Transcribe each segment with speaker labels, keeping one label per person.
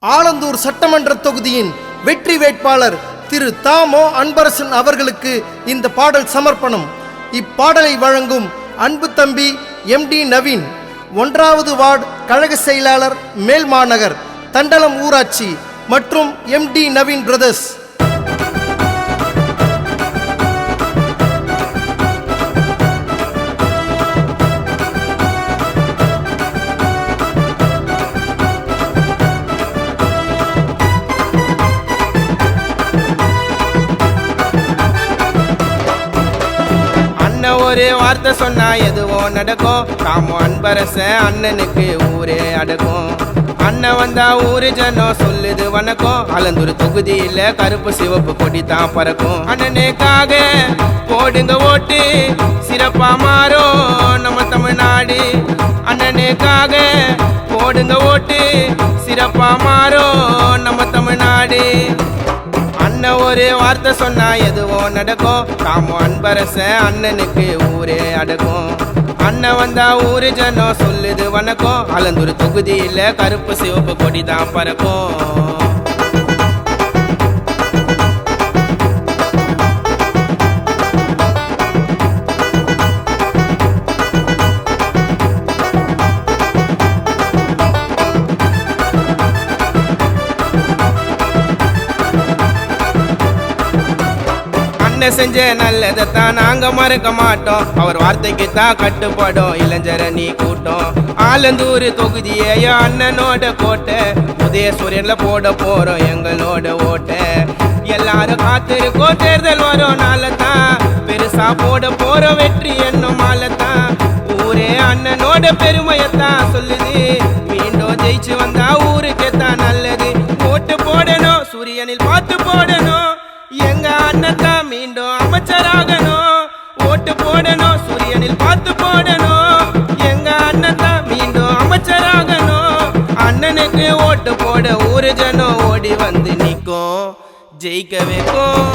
Speaker 1: ஆலந்தூர் சட்டமன்ற தொகுதியின் வெற்றி வேட்பாளர் திரு தாமோ அன்பரசன் அவர்களுக்கு இந்த பாடல் சமர்ப்பணம். இப்பாடலை வழங்கும் அன்பு தம்பி MD நவீன், 1வது வார்டு கழக செயலாளர், மேல்மாநகர், தண்டலம் ஊராட்சி மற்றும் MD நவீன் பிரதர்ஸ்.
Speaker 2: ஒரு வார்த்தை சொன்னா எதுவோ நடக்கும். தாமோ அன்பரசன் அண்ணனுக்கு ஊரே அடக்கும். அண்ணன் வந்தா ஊரு ஜனம் சொல்லுது வணக்கம். ஆலந்தூர் தொகுதியில கருப்பு சிவப்பு கொடி தான் பறக்கும். அண்ணனுக்காக போடுங்க ஓட்டு, சிறப்பா மாறும் நம்ம தமிழ்நாடு. அண்ணனுக்காக போடுங்க ஓட்டு, சிறப்பா மாறும் நம்ம தமிழ்நாடு. அண்ணன் ஒரு வார்த்தை சொன்னா எதுவோ நடக்கும். தாமோ அன்பரசன் அண்ணனுக்கு ஊரே அடக்கும். அண்ணன் வந்தா ஊரு ஜனம் சொல்லுது வணக்கம். ஆலந்தூர் தொகுதியில கருப்பு சிவப்பு கொடி தான் பறக்கும். செஞ்ச நல்லதைத்தான் நாங்க மறக்க மாட்டோம். அவர் வார்த்தைக்கு தான் கட்டுப்படும் இளைஞரணி கூட்டம். ஆலந்தூர் தொகுதியே அண்ணனோட கோட்டை. உதயசூரியன்ல போட போறோம் எங்களோட ஓட்டை. எல்லாரும் காத்திருக்கோம் தேர்தல் வரும் நாளத்தான். பெருசா போட போற வெற்றி என்னும் மாலத்தான். ஊரே அண்ணனோட பெருமையத்தான் சொல்லுது. மீண்டும் ஜெயிச்சு வந்தா ஊருக்கே தான் நல்லது. ஓட்டு போடணும், சூரியனில் பார்த்து போடணும். எங்க அண்ணன் மீண்டும் அமைச்சராகணும். ஓட்டு போடணும், சூரியனில் பார்த்து போடணும். எங்க அண்ணன் மீண்டும் அமைச்சராகணும். அண்ணனுக்கு ஓட்டு போட ஊரு ஜனம் ஓடி வந்து நிற்கும், ஜெயிக்க வைக்கும்.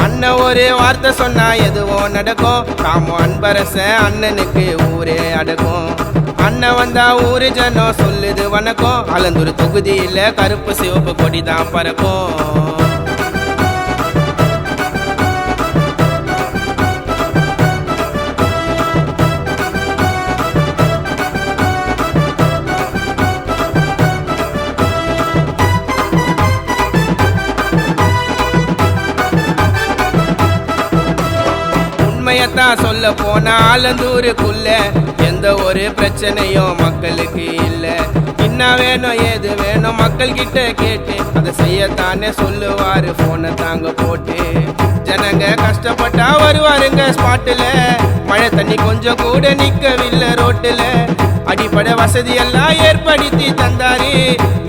Speaker 2: அண்ணன் ஒரு வார்த்தை சொன்னா எதுவோ நடக்கும். தாமோ அன்பரசன் அண்ணனுக்கு ஊரே அடக்கும். அண்ணன் வந்தா ஊரு ஜனம் சொல்லுது வணக்கம். ஆலந்தூர் தொகுதியில கருப்பு சிவப்பு கொடி தான் பறக்கும். உண்மையத்தான் சொல்ல போனா ஆலந்தூருக்குள்ள எந்த ஒரு பிரச்சனையும் மக்களுக்கு இல்ல. என்ன வேணும் ஏது வேணும் மக்கள் கிட்ட கேட்டு அதை செய்யத்தானே சொல்லுவாரு போனை தாங்க போட்டு. ஜனங்க கஷ்டப்பட்டா வருவாருங்க ஸ்பாட்டுல. மழை தண்ணி கொஞ்சம் கூட நிக்கவில்லை ரோட்டுல. அடிப்படை வசதி எல்லாம் ஏற்படுத்தி தந்தாரு.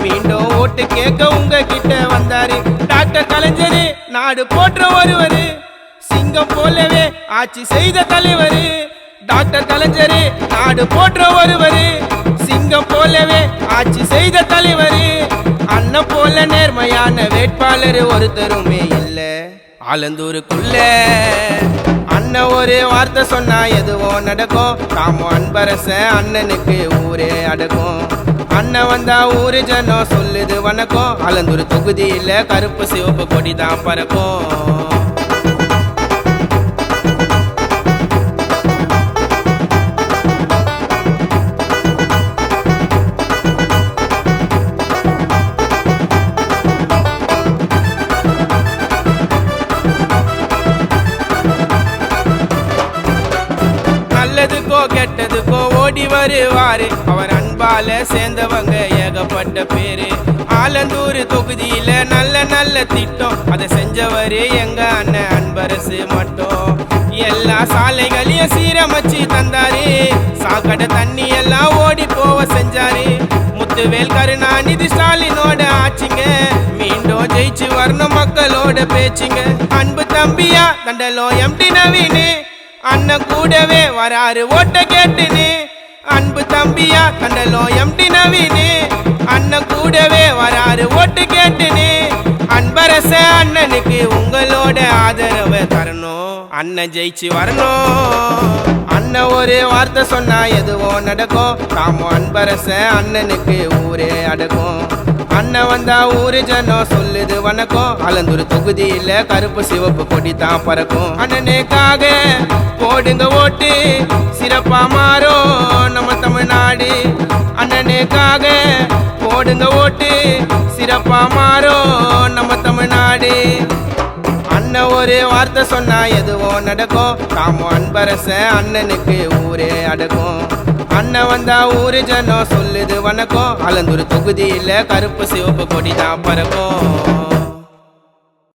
Speaker 2: மீண்டும் ஓட்டு கேட்க உங்க கிட்ட வந்தாரு. டாக்டர் கலைஞரு நாடு போற்ற ஒருவரு. சிங்கம் போலவே ஆட்சி செய்த தலைவரு. டாக்டர் கலைஞரு நாடு போற்ற ஒருவரு. சிங்கம் போலவே ஆட்சி செய்த தலைவரு. அண்ணன் போல நேர்மையான வேட்பாளர் ஒருத்தருமே இல்ல ஆலந்தூருக்குள்ள. அண்ணன் ஒரு வார்த்தை சொன்னா எதுவோ நடக்கும். தாமோ அன்பரசன் அண்ணனுக்கு ஊரே அடக்கும். அண்ணன் வந்தா ஊரு ஜனம் சொல்லுது வணக்கம். ஆலந்தூர் தொகுதியில கருப்பு சிவப்பு கொடி தான் பறக்கும். நல்லதுக்கோ கெட்டதுக்கோ ஓடி வருவாரு. அவர் அன்பால சேர்ந்தவங்க ஏகப்பட்ட பேரு. ஆலந்தூர் தொகுதியில நல்ல நல்ல திட்டம் அதை செஞ்சவரு எங்க அண்ணன் அன்பரசு மட்டும். எல்லா சாலைகளையும் சீரமைச்சு தந்தாரு. சாக்கடை தண்ணி எல்லாம் ஓடி போவ செஞ்சாரு. முத்துவேல் கருணாநிதி ஸ்டாலினோட ஆட்சிங்க. மீண்டும் ஜெயிச்சு வரணும் மக்களோட பேச்சுங்க. அன்பு தம்பியா தண்டலம் MD நவீன் அண்ணன் கூடவே வராரு ஓட்ட கேட்டுன்னு. அன்பு தம்பியா தண்டலம் MD நவீன் அண்ணன் கூடவே வராரு ஓட்டு கேட்டுன்னு. அன்பரசன் அண்ணனுக்கு உங்களோட ஆதரவை தரணும். அண்ணன் ஜெயிச்சு வரணும். அண்ணன் ஒரு வார்த்தை சொன்னா எதுவோ நடக்கும். தாமோ அன்பரசன் அண்ணனுக்கு ஊரே அடக்கும். அண்ணன் வந்தா ஊரு ஜனம் சொல்லுது வணக்கம். ஆலந்தூர் தொகுதியில கருப்பு சிவப்பு கொடி தான் பறக்கும். அண்ணனுக்காக போடுங்க ஓட்டு, சிறப்பா மாறும் நம்ம தமிழ்நாடு. அண்ணனுக்காக போடுங்க ஓட்டு, சிறப்பா மாறும் நம்ம தமிழ்நாடு. அண்ணன் ஒரு வார்த்தை சொன்னா எதுவும் நடக்கும். தாமோ அன்பரசன் அண்ணனுக்கு ஊரே அடக்கும். அண்ணன் வந்தா ஊரு ஜனம் சொல்லுது வணக்கம். ஆலந்தூர் தொகுதியில கருப்பு சிவப்பு கொடி தான் பறக்கும்.